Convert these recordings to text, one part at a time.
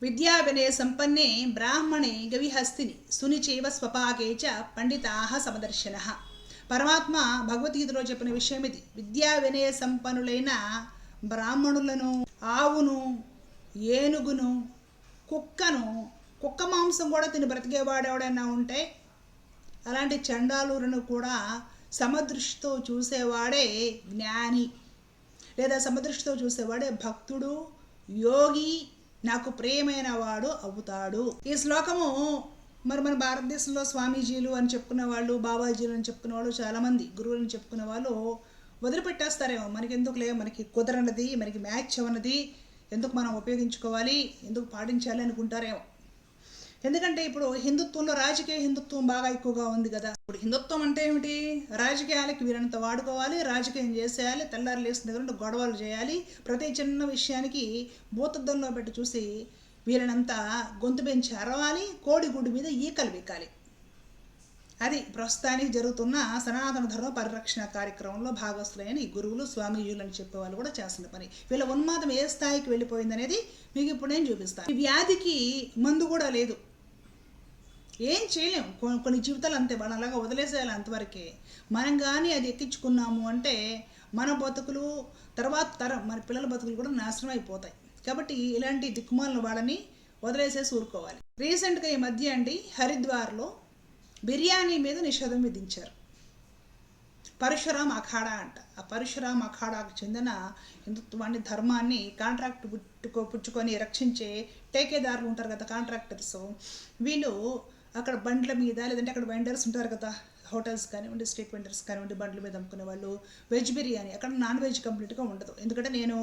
విద్యా వినయ సంపన్నే బ్రాహ్మణే గవిహస్తిని సునిచైవ స్వపాకే చ పండితాః సమదర్శనః. పరమాత్మ భగవద్గీతలో చెప్పిన విషయం ఇది. విద్యా వినయ సంపన్నులైన బ్రాహ్మణులను, ఆవును, ఏనుగును, కుక్క మాంసం కూడా తిని బ్రతికేవాడు ఎవడైనా ఉంటే అలాంటి చండాలులను కూడా సమదృష్టితో చూసేవాడే జ్ఞాని, లేదా సమదృష్టితో చూసేవాడే భక్తుడు, యోగి, నాకు ప్రియమైన వాడు అవుతాడు. ఈ శ్లోకము మరి మన భారతదేశంలో స్వామీజీలు అని చెప్పుకునే వాళ్ళు, బాబాజీలు అని చెప్పుకునే వాళ్ళు, చాలామంది గురువులని చెప్పుకునే వాళ్ళు వదిలిపెట్టేస్తారేమో. మనకెందుకులే, మనకి కుదరనది, మనకి మ్యాచ్ అవన్నది ఎందుకు మనం ఉపయోగించుకోవాలి, ఎందుకు పాటించాలి అనుకుంటారేమో. ఎందుకంటే ఇప్పుడు హిందుత్వంలో రాజకీయ హిందుత్వం బాగా ఎక్కువగా ఉంది కదా. ఇప్పుడు హిందుత్వం అంటే ఏమిటి? రాజకీయాలకి వీరంత వాడుకోవాలి, రాజకీయం చేసేయాలి, తెల్లారు లేసిన దగ్గర గొడవలు చేయాలి, ప్రతి చిన్న విషయానికి భూతద్దంలో పెట్టి చూసి వీళ్ళనంతా గొంతు పెంచి అరవాలి, కోడిగుడ్డు మీద ఈకలు వీకాలి. అది ప్రస్తుతానికి జరుగుతున్న సనాతన ధర్మ పరిరక్షణ కార్యక్రమంలో భాగస్థులైన ఈ గురువులు, స్వామీజీలు అని చెప్పే వాళ్ళు కూడా చేస్తున్న పని. వీళ్ళ ఉన్మాదం ఏ స్థాయికి వెళ్ళిపోయింది అనేది మీకు ఇప్పుడు నేను చూపిస్తాను. ఈ వ్యాధికి మందు కూడా లేదు, ఏం చేయలేము. కొన్ని జీవితాలు అంతే, వాళ్ళు అలాగా వదిలేసేయాలి అంతవరకే. మనం కానీ అది ఎక్కించుకున్నాము అంటే మన బతుకులు, తర్వాత తరం మన పిల్లల బతుకులు కూడా నాశనం అయిపోతాయి. కాబట్టి ఇలాంటి దిక్కుమాలను వాళ్ళని వదిలేసేసి ఊరుకోవాలి. రీసెంట్గా ఈ మధ్య హరిద్వార్లో బిర్యానీ మీద నిషేధం విధించారు. పరశురామ్ అఖాడా అంట. ఆ పరశురామ్ అఖాడాకు చెందిన హిందుత్వాన్ని, ధర్మాన్ని కాంట్రాక్ట్ పుచ్చుకొని రక్షించే టేకేదారులు ఉంటారు కదా, కాంట్రాక్టర్స్. వీళ్ళు అక్కడ బండ్ల మీద, లేదంటే అక్కడ వెండర్స్ ఉంటారు కదా, హోటల్స్ కానివ్వండి, స్ట్రీట్ వెండర్స్ కానివ్వండి, బండ్ల మీద అమ్ముకునే వాళ్ళు, వెజ్ బిర్యానీ, అక్కడ నాన్ వెజ్ కంప్లీట్గా ఉండదు. ఎందుకంటే నేను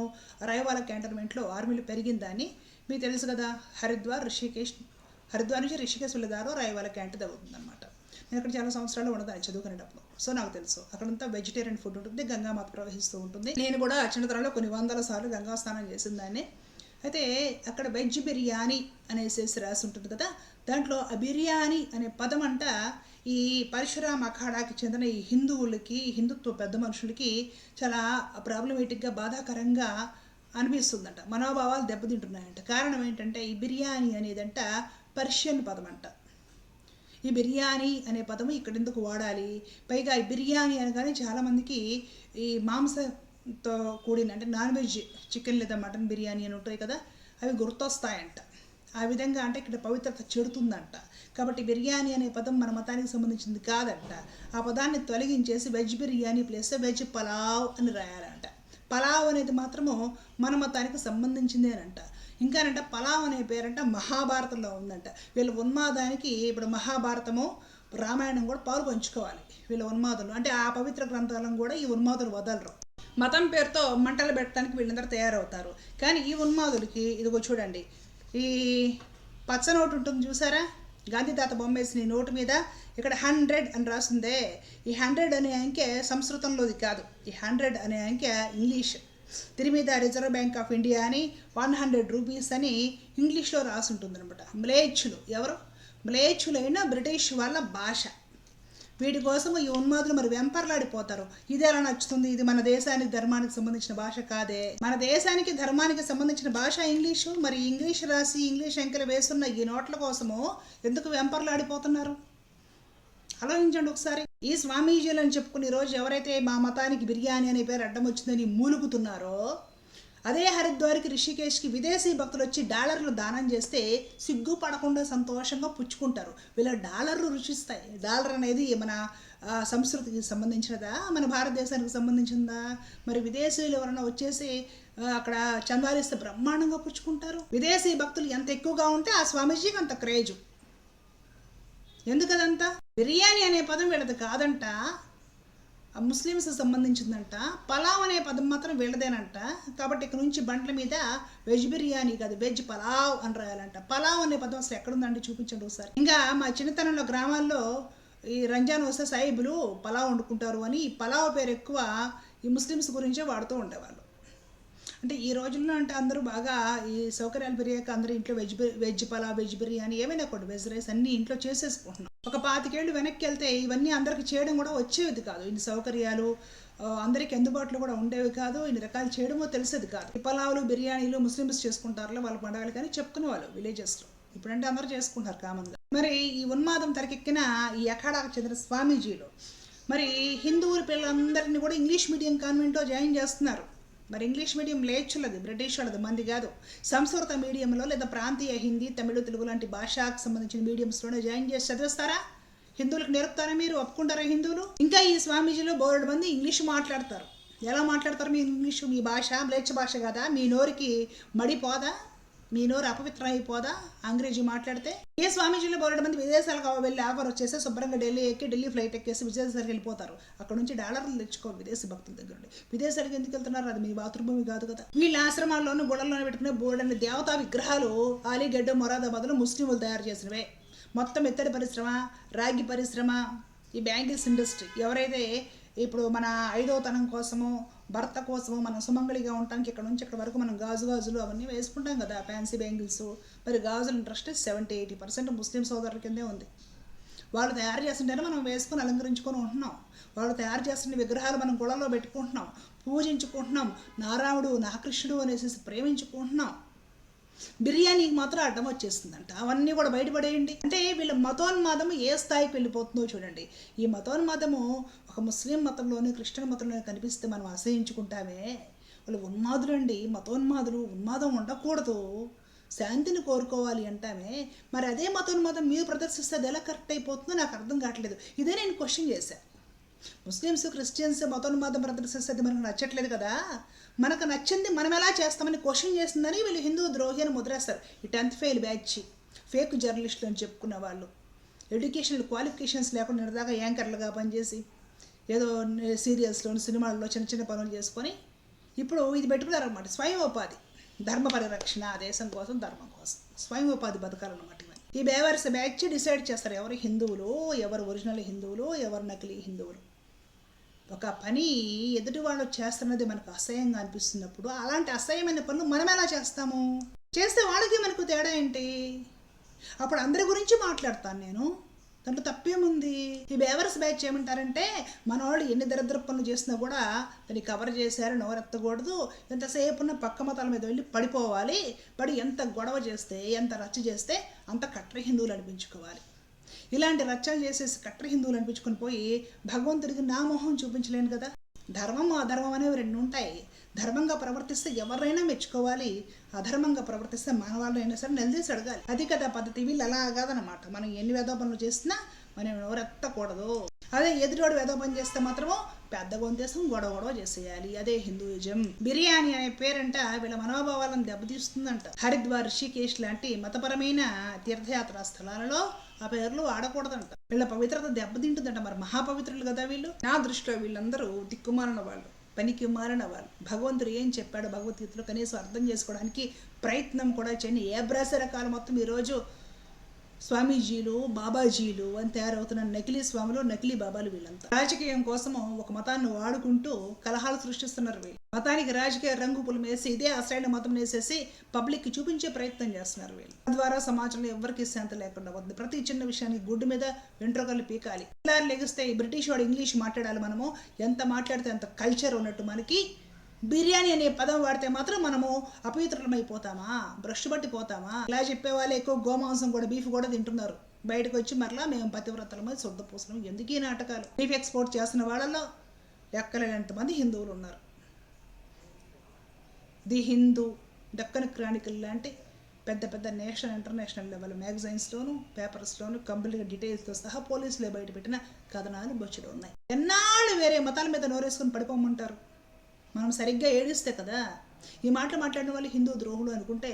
రాయవాల క్యాంటన్మెంట్లో ఆర్మీలో పెరిగిందని మీకు తెలుసు కదా. హరిద్వార్ నుంచి రిషికేశ్ వెళ్ళేదారో రాయవాల క్యాంటీన్ అవుతుంది అనమాట. నేను అక్కడ చాలా సంవత్సరాలు ఉండదాన్ని చదువుకునేటప్పుడు, సో నాకు తెలుసు. అక్కడంతా వెజిటేరియన్ ఫుడ్ ఉంటుంది, గంగామాత ప్రవహిస్తూ ఉంటుంది. నేను కూడా చిన్నతనంలో కొన్ని వందల సార్లు గంగా స్నానం చేసిన దాన్ని. అయితే అక్కడ వెజ్ బిర్యానీ అనేసి రాసి ఉంటుంది కదా, దాంట్లో ఆ బిర్యానీ అనే పదం అంట ఈ పరశురామ్ అఖాడాకి చెందిన ఈ హిందువులకి, హిందుత్వ పెద్ద మనుషులకి చాలా ప్రాబ్లమేటిక్గా, బాధాకరంగా అనిపిస్తుందంట. మనోభావాలు దెబ్బతింటున్నాయంట. కారణం ఏంటంటే ఈ బిర్యానీ అనేదంట పర్షియన్ పదం అంట. ఈ బిర్యానీ అనే పదము ఇక్కడ ఎందుకు వాడాలి? పైగా ఈ బిర్యానీ అనగానే చాలామందికి ఈ మాంసంతో కూడిన, అంటే నాన్ వెజ్, చికెన్ లేదా మటన్ బిర్యానీ అని ఉంటాయి కదా, అవి గుర్తొస్తాయంట. ఆ విధంగా అంటే ఇక్కడ పవిత్రత చెడుతుందంట. కాబట్టి బిర్యానీ అనే పదం మన మతానికి సంబంధించింది కాదంట. ఆ పదాన్ని తొలగించేసి veg biryani place veg pulao అని రాయాలంట. పలావ్ అనేది మాత్రము మన మతానికి సంబంధించిందేనంట. ఇంకానంట పలావ్ అనే పేరంట మహాభారతంలో ఉందంట. వీళ్ళ ఉన్మాదానికి ఇప్పుడు మహాభారతము, రామాయణం కూడా పాలు పంచుకోవాలి. వీళ్ళ ఉన్మాదులు అంటే ఆ పవిత్ర గ్రంథాలను కూడా ఈ ఉన్మాదులు వదలరు. మతం పేరుతో మంటలు పెట్టడానికి వీళ్ళందరూ తయారవుతారు. కానీ ఈ ఉన్మాదులకి ఇదిగో చూడండి, ఈ పచ్చ నోటు ఉంటుంది చూసారా, గాంధీ తాత బొమ్మ వేసిన ఈ నోటు మీద ఇక్కడ 100 అని రాసిందే. ఈ 100 అనే అంకె సంస్కృతంలోది కాదు, ఈ 100 అనే అంకె ఇంగ్లీష్. దీని మీద రిజర్వ్ బ్యాంక్ ఆఫ్ ఇండియా అని 100 రూపీస్ అని ఇంగ్లీష్లో రాసి ఉంటుంది అనమాట. మ్లేచ్చులు ఎవరు? మ్లేచ్చులైన బ్రిటిష్ వాళ్ళ భాష. వీటి కోసం ఈ ఉన్మాదులు మరి వెంపర్లాడిపోతారు. ఇది ఎలా నచ్చుతుంది? ఇది మన దేశానికి, ధర్మానికి సంబంధించిన భాష కాదే. మన దేశానికి, ధర్మానికి సంబంధించిన భాష ఇంగ్లీషు. మరి ఇంగ్లీష్ రాసి ఇంగ్లీష్ అంకెలు వేస్తున్న ఈ నోట్ల కోసము ఎందుకు వెంపర్లాడిపోతున్నారు? ఆలోచించండి ఒకసారి. ఈ స్వామీజీలు అని చెప్పుకుని ఈరోజు ఎవరైతే మా మతానికి బిర్యానీ అనే పేరు అడ్డం వచ్చిందని మూలుగుతున్నారో, అదే హరిద్వార్కి, రిషికేష్కి విదేశీ భక్తులు వచ్చి డాలర్లు దానం చేస్తే సిగ్గుపడకుండా సంతోషంగా పుచ్చుకుంటారు. వీళ్ళ డాలర్లు రుచిస్తాయి. డాలర్ అనేది మన సంస్కృతికి సంబంధించినదా, మన భారతదేశానికి సంబంధించిందా? మరి విదేశీయులు ఎవరైనా వచ్చేసి అక్కడ చందాలిస్తే బ్రహ్మాండంగా పుచ్చుకుంటారు. విదేశీ భక్తులు ఎంత ఎక్కువగా ఉంటే ఆ స్వామీజీకి అంత క్రేజు. ఎందుకదంతా? బిర్యానీ అనే పదం వీళ్ళది కాదంట, ముస్లిమ్స్ సంబంధించిందంట. పలావ్ అనే పదం మాత్రం వీళ్ళదేనంట. కాబట్టి ఇక్కడ నుంచి బండ్ల మీద వెజ్ బిర్యానీ కాదు, వెజ్ పలావ్ అని రాయాలంట. పలావ్ అనే పదం అసలు ఎక్కడుందండి? చూపించండి ఒకసారి. ఇంకా మా చిన్నతనంలో గ్రామాల్లో ఈ రంజాన్ వస్తే సాయిబులు పలావ్ వండుకుంటారు అని ఈ పలావ్ పేరు ఎక్కువ ఈ ముస్లిమ్స్ గురించే వాడుతూ ఉండేవాళ్ళు. అంటే ఈ రోజుల్లో అంటే అందరూ బాగా ఈ సౌకర్యాలు పెరిగాక అందరూ ఇంట్లో వెజ్ పలావ్, వెజ్ బిర్యానీ, ఏమైనా కూడా వెజ్ రైస్ అన్నీ ఇంట్లో చేసేసుకుంటున్నాం. ఒక 25 ఏళ్ళు వెనక్కి వెళ్తే ఇవన్నీ అందరికి చేయడం కూడా వచ్చేది కాదు. ఇన్ని సౌకర్యాలు, అందరికీ అందుబాటులో కూడా ఉండేవి కాదు. ఇన్ని రకాలు చేయడమో తెలిసేది కాదు. పలావులు బిర్యానీలు ముస్లిమ్స్ చేసుకుంటారులే వాళ్ళ పండగలు కానీ చెప్పుకునే వాళ్ళు విలేజెస్లో. ఇప్పుడంటే అందరూ చేసుకుంటారు కామన్గా. మరి ఈ ఉన్మాదం తెరకెక్కిన ఈ అఖాడాకు చెందిన స్వామీజీలు మరి హిందువుల పిల్లలందరినీ కూడా ఇంగ్లీష్ మీడియం కాన్వెంట్లో జాయిన్ చేస్తున్నారు. మరి ఇంగ్లీష్ మీడియం లేచులది, బ్రిటిష్ వాళ్ళది, మంది కాదు. సంస్కృత మీడియంలో లేదా ప్రాంతీయ హిందీ, తమిళ, తెలుగు లాంటి భాషకు సంబంధించిన మీడియంస్లోనే జాయిన్ చేసి చదివిస్తారా? హిందువులకు నేర్పుతారా? మీరు ఒప్పుకుంటారా హిందువులు? ఇంకా ఈ స్వామీజీలో బోర్డు మంది ఇంగ్లీష్ మాట్లాడతారు. ఎలా మాట్లాడతారు? మీ ఇంగ్లీషు మీ భాష మ్లేచ్ఛ భాష కదా, మీ నోరుకి మడిపోదా, మీ నోరు అపవిత్రం అయిపోదా అంగ్రేజీ మాట్లాడితే? ఏ స్వామీజీలో బోర్డు మంది విదేశాలకు వెళ్ళి ఆఫర్ వచ్చేసి శుభ్రంగా ఢిల్లీ ఎక్కి ఢిల్లీ ఫ్లైట్ ఎక్కేసి విదేశాలకు వెళ్ళిపోతారు. అక్కడ నుంచి డాలర్లు తెచ్చుకోరు విదేశీ భక్తుల దగ్గర నుండి. విదేశాలకు ఎందుకు వెళ్తున్నారు? అది మీ బాతృభూమి కాదు కదా. వీళ్ళ ఆశ్రమాల్లోనూ గుళ్ళల్లోనూ పెట్టుకునే బోర్డని దేవతా విగ్రహాలు అలీగఢ్, మొరాదాబాద్లో ముస్లింలు తయారు చేసినవే. మొత్తం ఇత్తడి పరిశ్రమ, రాగి పరిశ్రమ, ఈ బ్యాంగిల్స్ ఇండస్ట్రీ. ఎవరైతే ఇప్పుడు మన 5వ తనం కోసము, భర్త కోసము, మనం సుమంగళిగా ఉండటానికి ఇక్కడ నుంచి ఇక్కడ వరకు మనం గాజులు అవన్నీ వేసుకుంటాం కదా, ఫ్యాన్సీ బ్యాంగిల్స్. మరి గాజుల ఇంట్రెస్ట్ 70-80% ముస్లిం సోదరుల కిందే ఉంది. వాళ్ళు తయారు చేస్తుంటేనే మనం వేసుకొని అలంకరించుకొని ఉంటున్నాం. వాళ్ళు తయారు చేస్తున్న విగ్రహాలు మనం గుళ్ళలో పెట్టుకుంటున్నాం, పూజించుకుంటున్నాం. నారాయణుడు, నా కృష్ణుడు అనేసి ప్రేమించుకుంటున్నాం. బిర్యానీకి మాత్రం అడ్డం వచ్చేస్తుందంట. అవన్నీ కూడా బయటపడేయండి. అంటే వీళ్ళ మతోన్మాదము ఏ స్థాయికి వెళ్ళిపోతుందో చూడండి. ఈ మతోన్మాదము ఒక ముస్లిం మతంలోనే, క్రిస్టియన్ మతంలోనే కనిపిస్తే మనం అసహించుకుంటామే. వాళ్ళు ఉన్మాదులండి, మతోన్మాదులు. ఉన్మాదం ఉండకూడదు, శాంతిని కోరుకోవాలి అంటామే. మరి అదే మతోన్మాదం మీరు ప్రదర్శిస్తే అది ఎలా కరెక్ట్ అయిపోతుందో నాకు అర్థం కావట్లేదు. ఇదే నేను క్వశ్చన్ చేశాను. ముస్లిమ్స్, క్రిస్టియన్స్ మతోన్మాదం ప్రదర్శిస్తే మనకు నచ్చట్లేదు కదా, మనకు నచ్చింది మనం ఎలా చేస్తామని క్వశ్చన్ చేస్తుందని వీళ్ళు హిందూ ద్రోహి అని ముద్రేస్తారు. ఈ 10th ఫెయిల్ బ్యాచ్, ఫేక్ జర్నలిస్టులు అని చెప్పుకున్న వాళ్ళు, ఎడ్యుకేషనల్ క్వాలిఫికేషన్స్ లేకుండా నిన్నదాకా యాంకర్లుగా పనిచేసి ఏదో సీరియల్స్లోని, సినిమాల్లో చిన్న చిన్న పనులు చేసుకొని ఇప్పుడు ఇది పెట్టుకున్నారన్నమాట. స్వయం ఉపాధి, ధర్మ పరిరక్షణ, దేశం కోసం, ధర్మం కోసం స్వయం ఉపాధి బతకాలన్నమాట. ఈ బేవర్స్ బ్యాచ్ డిసైడ్ చేస్తారు ఎవరు హిందువులు, ఎవరు ఒరిజినల్ హిందువులు, ఎవరు నకిలీ హిందువులు. ఒక పని ఎదుటి వాళ్ళు చేస్తున్నది మనకు అసహ్యంగా అనిపిస్తున్నప్పుడు అలాంటి అసహ్యమైన పనులు మనం ఎలా చేస్తాము? చేస్తే వాళ్ళకి మనకు తేడా ఏంటి? అప్పుడు అందరి గురించి మాట్లాడతాను నేను, దాంట్లో తప్పేముంది? ఈ బేవర్స్ బ్యాచ్ ఏమంటారంటే మన వాళ్ళు ఎన్ని దరిద్ర పనులు చేసినా కూడా దాన్ని కవర్ చేశారు, నోరెత్తకూడదు, ఎంతసేపు ఉన్న పక్క మతాల మీద వెళ్ళి పడిపోవాలి, పడి ఎంత గొడవ చేస్తే, ఎంత రచ్చ చేస్తే అంత కట్ర హిందువులు అనిపించుకోవాలి. ఇలాంటి రచ్చలు చేసేసి కట్ర హిందువులు అనిపించుకొని పోయి భగవంతుడికి నా మొహం చూపించలేను కదా. ధర్మం, అధర్మం అనేవి 2 ఉంటాయి. ధర్మంగా ప్రవర్తిస్తే ఎవరైనా మెచ్చుకోవాలి, అధర్మంగా ప్రవర్తిస్తే మన వాళ్ళైనా సరే నిలదీసి అడగాలి. అది కదా పద్ధతి. వీళ్ళు అలా కాదనమాట. మనం ఎన్ని వేద పనులు చేసినా మనం ఎవరెత్తకూడదు. అదే ఎదుటోడు వేద పని చేస్తే మాత్రమో పెద్ద గొంతేసం గొడవ చేసేయాలి. అదే హిందూయిజం. బిర్యానీ అనే పేరంట వీళ్ళ మనోభావాలను దెబ్బతీస్తుందంట. హరిద్వార్, రిషికేశ్ లాంటి మతపరమైన తీర్థయాత్రా స్థలాలలో ఆ పేర్లు ఆడకూడదంట. వీళ్ళ పవిత్రత దెబ్బతింటుందంట. మరి మహాపవిత్రులు కదా వీళ్ళు. నా దృష్టిలో వీళ్ళందరూ దిక్కుమాలిన వాళ్ళు, పనికి మారిన వాళ్ళు. భగవంతుడు ఏం చెప్పాడు భగవద్గీతలో కనీసం అర్థం చేసుకోవడానికి ప్రయత్నం కూడా చేయని ఏబ్రాస రకాలు మొత్తం ఈరోజు స్వామీజీలు, బాబాజీలు అని తయారవుతున్న నకిలీ స్వాములు, నకిలీ బాబాలు వీళ్ళంతా. రాజకీయం కోసము ఒక మతాన్ని వాడుకుంటూ కలహాలు సృష్టిస్తున్నారు వీళ్ళు. మతానికి రాజకీయ రంగు పులిమేసి ఇదే అసలైన మతం వేసేసి పబ్లిక్ చూపించే ప్రయత్నం చేస్తున్నారు వీళ్ళు. తద్వారా సమాజంలో ఎవరికి శాంతి లేకుండా వద్దు. ప్రతి చిన్న విషయానికి గుడ్డు మీద వెంట్రుకలు పీకాలి. పిల్లలు లెగిస్తే ఈ బ్రిటిష్ వాడు ఇంగ్లీష్ మాట్లాడాలి. మనము ఎంత మాట్లాడితే అంత కల్చర్ ఉన్నట్టు మనకి. బిర్యానీ అనే పదం వాడితే మాత్రం మనము అపవిత్రులమైపోతామా, భ్రష్టు పట్టిపోతామా? ఇలా చెప్పేవాళ్ళు ఎక్కువ గోమాంసం కూడా, బీఫ్ కూడా తింటున్నారు. బయటకు వచ్చి మరలా మేము పతివ్రతలమై శుద్ధ పూసలం. ఎందుకు ఈ నాటకాలు? బీఫ్ ఎక్స్పోర్ట్ చేస్తున్న వాళ్ళలో ఎక్కలేనంతమంది హిందువులు ఉన్నారు. ది హిందూ, డక్కన్ క్రానికల్ లాంటి పెద్ద పెద్ద నేషనల్, ఇంటర్నేషనల్ లెవెల్ మ్యాగజైన్స్లోను, పేపర్స్లోను కంప్లీట్గా డీటెయిల్స్తో సహా పోలీసులే బయటపెట్టిన కథనాలు బొచ్చులు ఉన్నాయి. ఎన్నాళ్ళు వేరే మతాల మీద నోరేసుకొని పడిపోమంటారు? మనం సరిగ్గా ఏడిస్తే కదా. ఈ మాటలు మాట్లాడిన వాళ్ళు హిందూ ద్రోహులు అనుకుంటే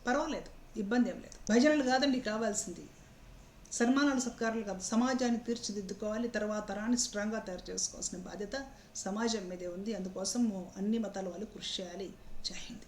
పర్వాలేదు, ఇబ్బంది ఏం లేదు. భజనలు కాదండి కావాల్సింది, సన్మానాలు సత్కారాలు కాదు. సమాజాన్ని తీర్చిదిద్దుకోవాలి, తర్వాత తరాన్ని స్ట్రాంగ్గా తయారు చేసుకోవాల్సిన బాధ్యత సమాజం మీదే ఉంది. అందుకోసం అన్ని మతాల వాళ్ళు కృషి చేయాలి. జై హింద్.